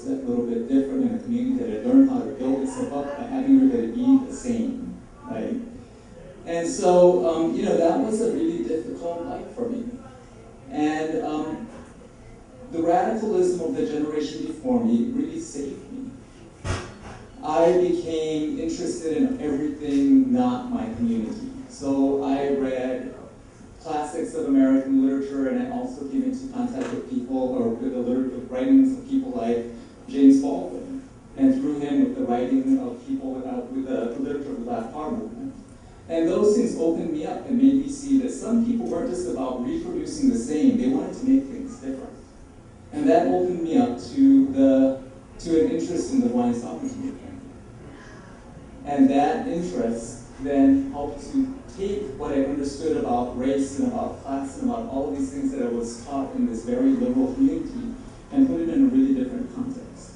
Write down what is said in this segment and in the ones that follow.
was a little bit different in a community that had learned how to build itself up by having everybody be the same, right? And so, you know, that was a really difficult life for me. And the radicalism of the generation before me really saved me. I became interested in everything not my community. So I read classics of American literature, and I also came into contact with people, or with the writings of people like James Baldwin, and through him with the writing of people with the literature of the Black Power movement. And those things opened me up and made me see that some people weren't just about reproducing the same, they wanted to make things different. And that opened me up to an interest in the blind sovereignty movement. And that interest then helped to take what I understood about race and about class and about all of these things that I was taught in this very liberal community and put it in a really different context.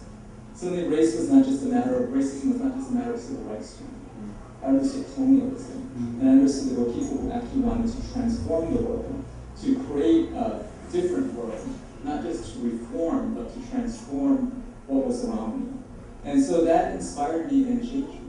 Suddenly racism was not just a matter of civil rights. I understood colonialism, and I understood there were people who actually wanted to transform the world, to create a different world, not just to reform, but to transform what was around me. And so that inspired me and changed me.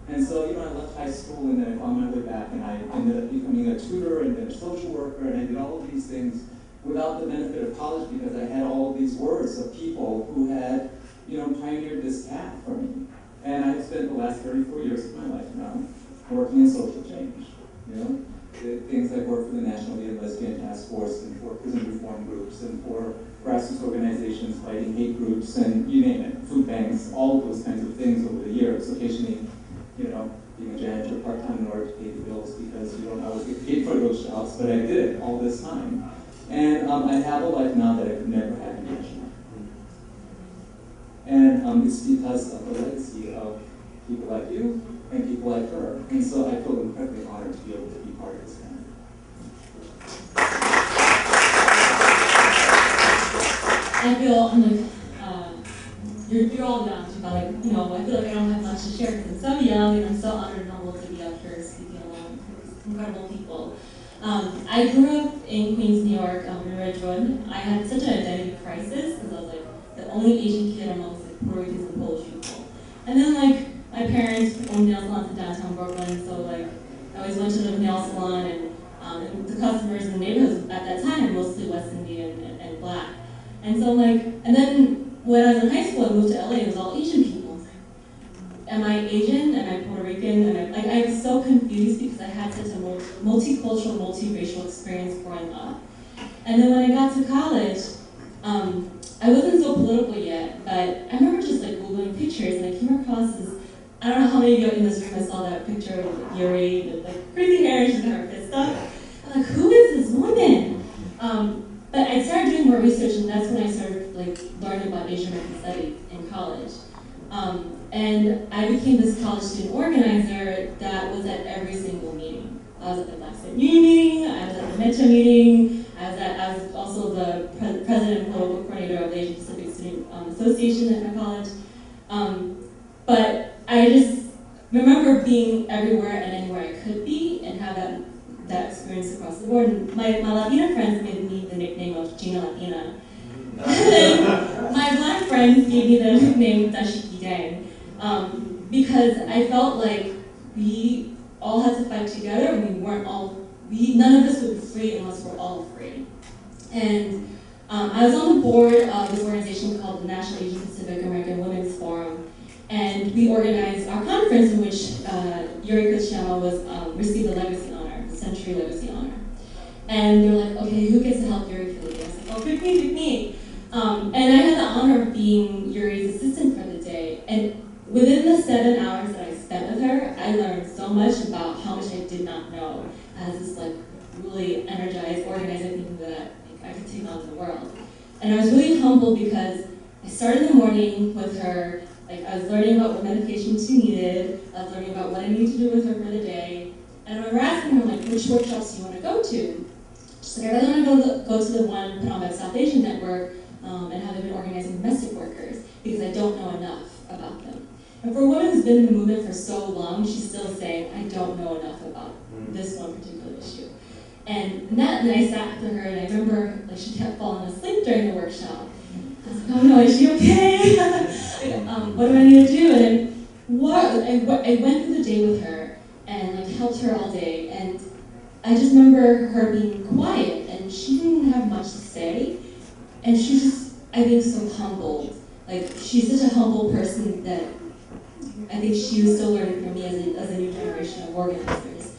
And so, you know, I left high school and then I found my way back, and I ended up becoming a tutor and then a social worker, and I did all of these things without the benefit of college because I had all of these words of people who had, you know, pioneered this path for me. And I've spent the last 34 years of my life now working in social change. You know, things like work for the National Gay and Lesbian Task Force, and for prison reform groups, and for grassroots organizations fighting hate groups, and you name it, food banks, all of those kinds of things over the years. Occasionally, you know, being a janitor part-time in order to pay the bills because you don't always get paid for those jobs, but I did it all this time. And I have a life now that I could never have imagined. And it's because of the legacy of people like you and people like her. And so I feel incredibly honored to be able to be part of this family. I feel I'm like, you're all young, but like, you know, I feel like I don't have much to share because I'm so young and I'm so honored and humbled to be up here speaking along with these incredible people. I grew up in Queens, New York, in Ridgewood. I had such an identity crisis because I was like the only Asian kid amongst like Puerto Ricans and Polish people. And then like my parents owned nail salons in downtown Brooklyn, so like I always went to the nail salon, and the customers in the neighborhoods at that time were mostly West Indian and Black. And so like, and then when I was in high school, I moved to LA, it was all Asian people. Am I Asian? Am I Puerto Rican? I was so confused because I had such a multicultural, multiracial experience growing up. And then when I got to college, I wasn't so political yet, but I remember just like Googling pictures, and I came across this, I don't know how many of you in this room I saw that picture of Yuri with like crazy hair, she's got her fist up. I'm like, who is this woman? But I started doing more research, and that's when I started like learning about Asian American studies in college. And I became this college student organizer that was at every single meeting. I was at the Black Student Union meeting, I was at the Metro meeting, I was also the president and political coordinator of the Asian Pacific Student Association at my college. But I just remember being everywhere and anywhere I could be and have that experience across the board. And my Latina friends gave me the nickname of Gina Latina. My Black friends gave me the nickname Dashiki Dang, because I felt like we all had to fight together, and none of us would be free unless we're all free. And I was on the board of this organization called the National Asian Pacific American Women's Forum, and we organized our conference in which Yuri Kochiyama received the legacy honor, the Century Legacy Honor. And they're like, okay, who gets to help Yuri for the day? I was like, oh, pick me. And I had the honor of being Yuri's assistant for the day. And within the 7 hours that I spent with her, I learned so much about how much I did not know as this like really energized, organizing thing that I could take out to the world. And I was really humbled because I started in the morning with her. Like I was learning about what medications she needed. I was learning about what I needed to do with her for the day. And I remember asking her, like, which workshops do you want to go to? She's like, I really want to go to the one put on by the South Asian Network and how they've been organizing domestic workers because I don't know enough about them. And for a woman who's been in the movement for so long, she's still saying, I don't know enough about this one particular issue. And I sat with her, and I remember like she kept falling asleep during the workshop. I was like, oh no, is she okay? What do I need to do? And then I went through the day with her and like helped her all day. And I just remember her being quiet and she didn't have much to say. And she just, I think, so humbled. Like, she's such a humble person that I think she was still learning from me as a new generation of organizers.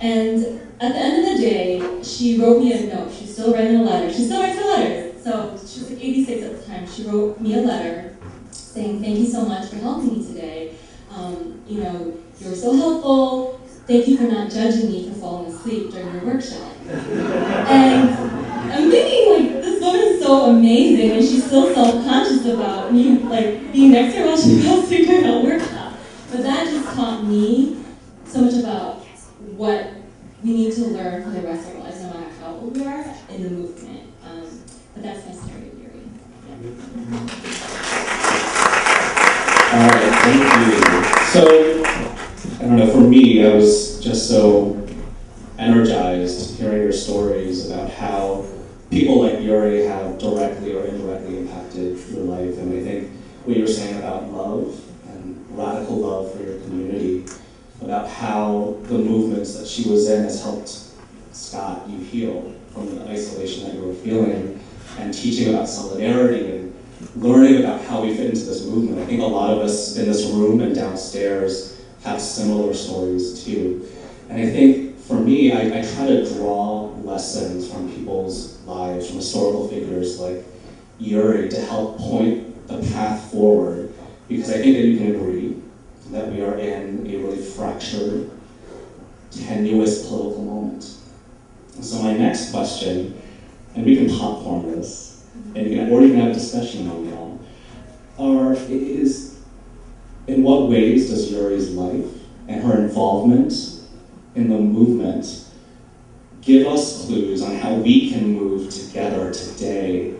And at the end of the day, she wrote me a note. She's still writing a letter. She still writes her letters. So she was like 86 at the time. She wrote me a letter saying, thank you so much for helping me today. You know, you were so helpful. Thank you for not judging me for falling asleep during your workshop. And I'm thinking, like, this woman is so amazing, and she's still self-conscious about me, like, being next to her while she fell asleep during a workshop. But that just taught me so much about what we need to learn for the rest of our lives, no matter how old we are, in the movement. But that's my story with Yuri. Yeah. All right, thank you. So, I don't know, for me, I was just so energized hearing your stories about how people like Yuri have directly or indirectly impacted your life. And I think what you were saying about love and radical love for your community, about how the movements that she was in has helped Scott, you heal from the isolation that you were feeling, and teaching about solidarity and learning about how we fit into this movement. I think a lot of us in this room and downstairs have similar stories too. And I think for me, I try to draw lessons from people's lives, from historical figures like Yuri, to help point the path forward, because I think that you can agree that we are in a really fractured, tenuous political moment. So my next question, and we can popcorn this, and you can have a discussion on y'all, is in what ways does Yuri's life and her involvement in the movement give us clues on how we can move together today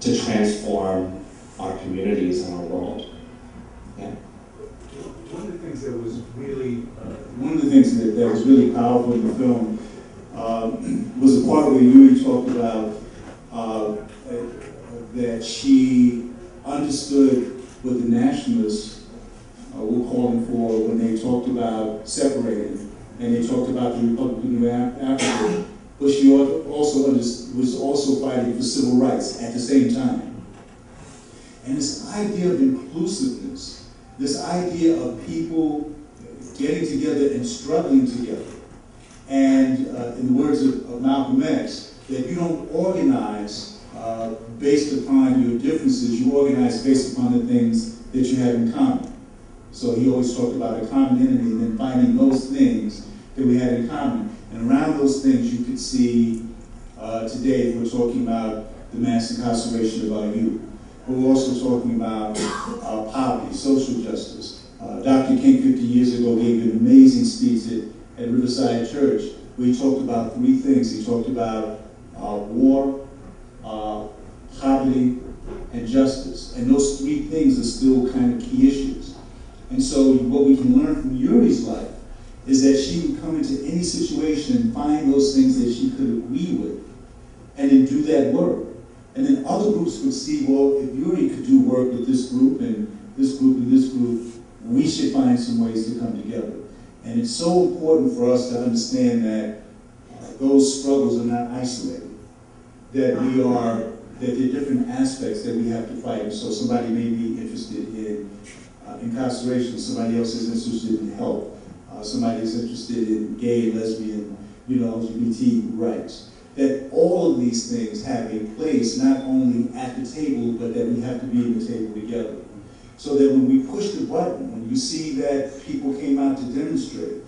to transform our communities and our world? Yeah. One of the things that was really powerful in the film was the part where Yuri talked about that she understood what the nationalists were calling for when they talked about separating, and they talked about the Republican of Africa, but she was also fighting for civil rights at the same time. And this idea of inclusiveness, this idea of people getting together and struggling together, and in the words of Malcolm X, that you don't organize based upon your differences, you organize based upon the things that you have in common. So he always talked about a common enemy and then finding those things that we had in common. And around those things you could see today, we're talking about the mass incarceration of our youth. But we're also talking about poverty, social justice. Dr. King 50 years ago gave an amazing speech at Riverside Church where he talked about three things. He talked about war, poverty, and justice. And those three things are still kind of key issues. And so what we can learn from Yuri's life is that she would come into any situation and find those things that she could agree with and then do that work. And then other groups would see, well, if Yuri could do work with this group and this group and this group, we should find some ways to come together. And it's so important for us to understand that those struggles are not isolated, that there are different aspects that we have to fight. And so somebody may be interested in incarceration, somebody else is interested in health, somebody is interested in gay, lesbian, LGBT rights. That all of these things have a place, not only at the table, but that we have to be at the table together. So that when we push the button, when you see that people came out to demonstrate,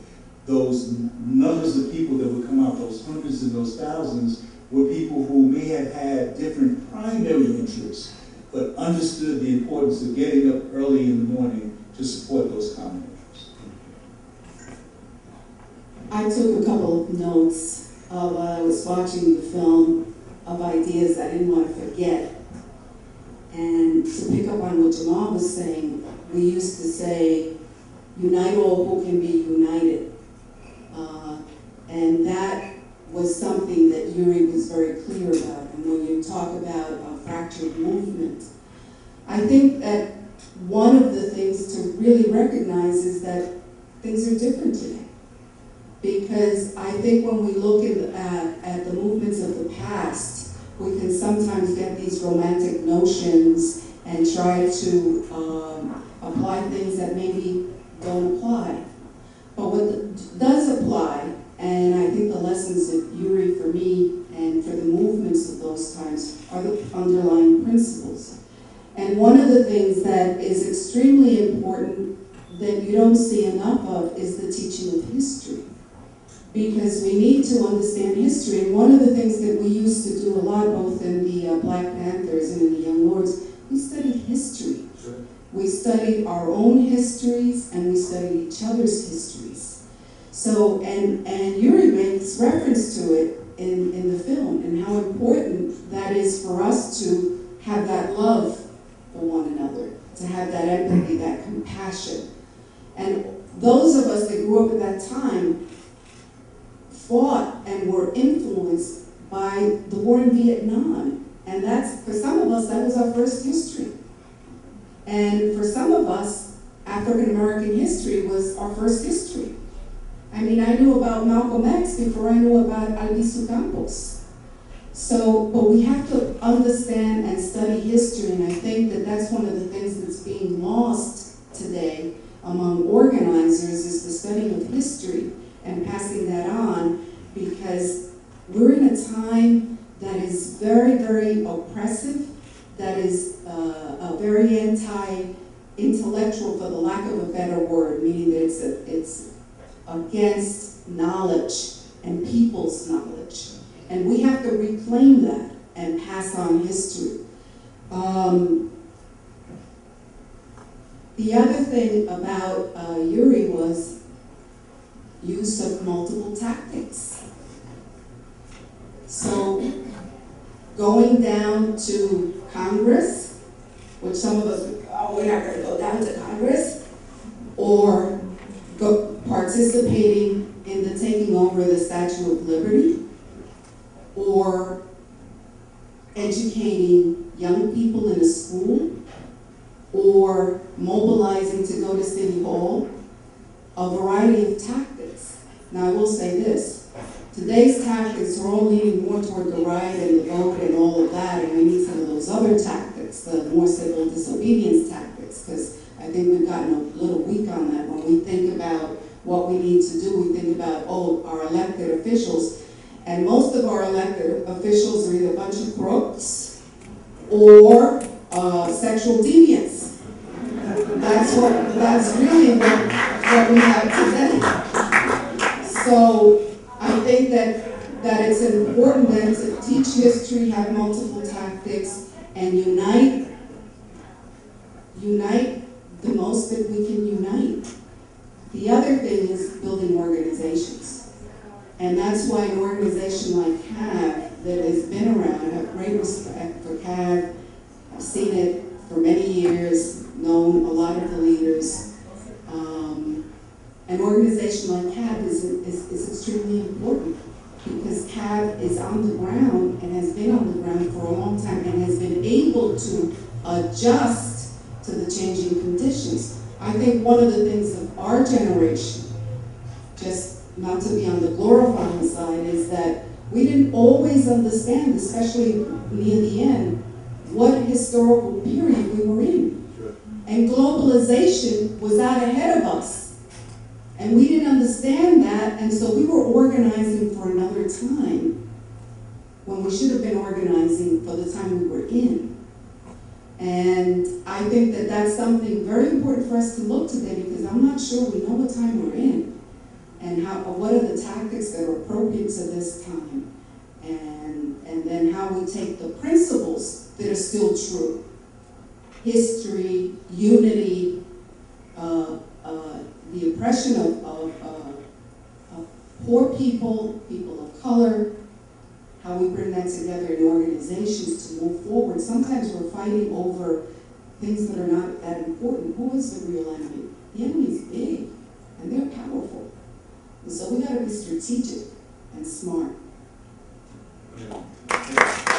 those numbers of people that would come out, those hundreds and those thousands, were people who may have had different primary interests, but understood the importance of getting up early in the morning to support those common interests. I took a couple of notes while I was watching the film of ideas I didn't want to forget. And to pick up on what Jamal was saying, we used to say, unite all who can be united. And that was something that Yuri was very clear about. And when you talk about fractured movement. I think that one of the things to really recognize is that things are different today. Because I think when we look at the movements of the past, we can sometimes get these romantic notions and try to apply things that maybe don't apply. But what does apply, and I think the lessons of Yuri for me and for the movements of those times, are the underlying principles. And one of the things that is extremely important that you don't see enough of is the teaching of history. Because we need to understand history. And one of the things that we used to do a lot, both in the Black Panthers and in the Young Lords, we studied history. Sure. We studied our own histories, and we studied each other's histories. So, and Yuri makes reference to it in the film, and how important that is for us to have that love for one another, to have that empathy, that compassion. And those of us that grew up at that time fought and were influenced by the war in Vietnam. And that's, for some of us, that was our first history. And for some of us, African American history was our first history. I mean, I knew about Malcolm X before I knew about Albizu Campos. So, but we have to understand and study history, and I think that that's one of the things that's being lost today among organizers, is the studying of history and passing that on, because we're in a time that is very, very oppressive, that is very anti-intellectual, for the lack of a better word, meaning that it's against knowledge and people's knowledge. And we have to reclaim that and pass on history. The other thing about Yuri was use of multiple tactics. So going down to Congress, which some of us, oh, we're not going to go down to Congress, or participating in the taking over the Statue of Liberty, or educating young people in a school, or mobilizing to go to City Hall, a variety of tactics. Now I will say this, today's tactics are all leaning more toward the right and the vote and all of that, and we need some of those other tactics, the more civil disobedience tactics, because I think we've gotten a little weak on that. When we think about what we need to do, we think about, oh, our elected officials, and most of our elected officials are either a bunch of crooks or sexual deviants. That's really what we have today. So I think that it's important then to teach history, have multiple tactics, and unite the most that we can unite. The other thing is building organizations. And that's why an organization like CAAAV that has been around, I have great respect for CAAAV. I've seen it for many years, known a lot of the leaders. An organization like CAAAV is extremely important, because CAAAV is on the ground and has been on the ground for a long time and has been able to adjust to the changing conditions. I think one of the things of our generation, just not to be on the glorifying side, is that we didn't always understand, especially near the end, what historical period we were in. Sure. And globalization was out ahead of us. And we didn't understand that, and so we were organizing for another time when we should have been organizing for the time we were in. And I think that that's something very important for us to look today, because I'm not sure we know what time we're in, and what are the tactics that are appropriate to this time, and then how we take the principles that are still true. History, unity, the oppression of poor people, people of color, how we bring that together in organizations to move forward. Sometimes we're fighting over things that are not that important. Who is the real enemy? The enemy is big, and they're powerful. And so we got to be strategic and smart. Yeah.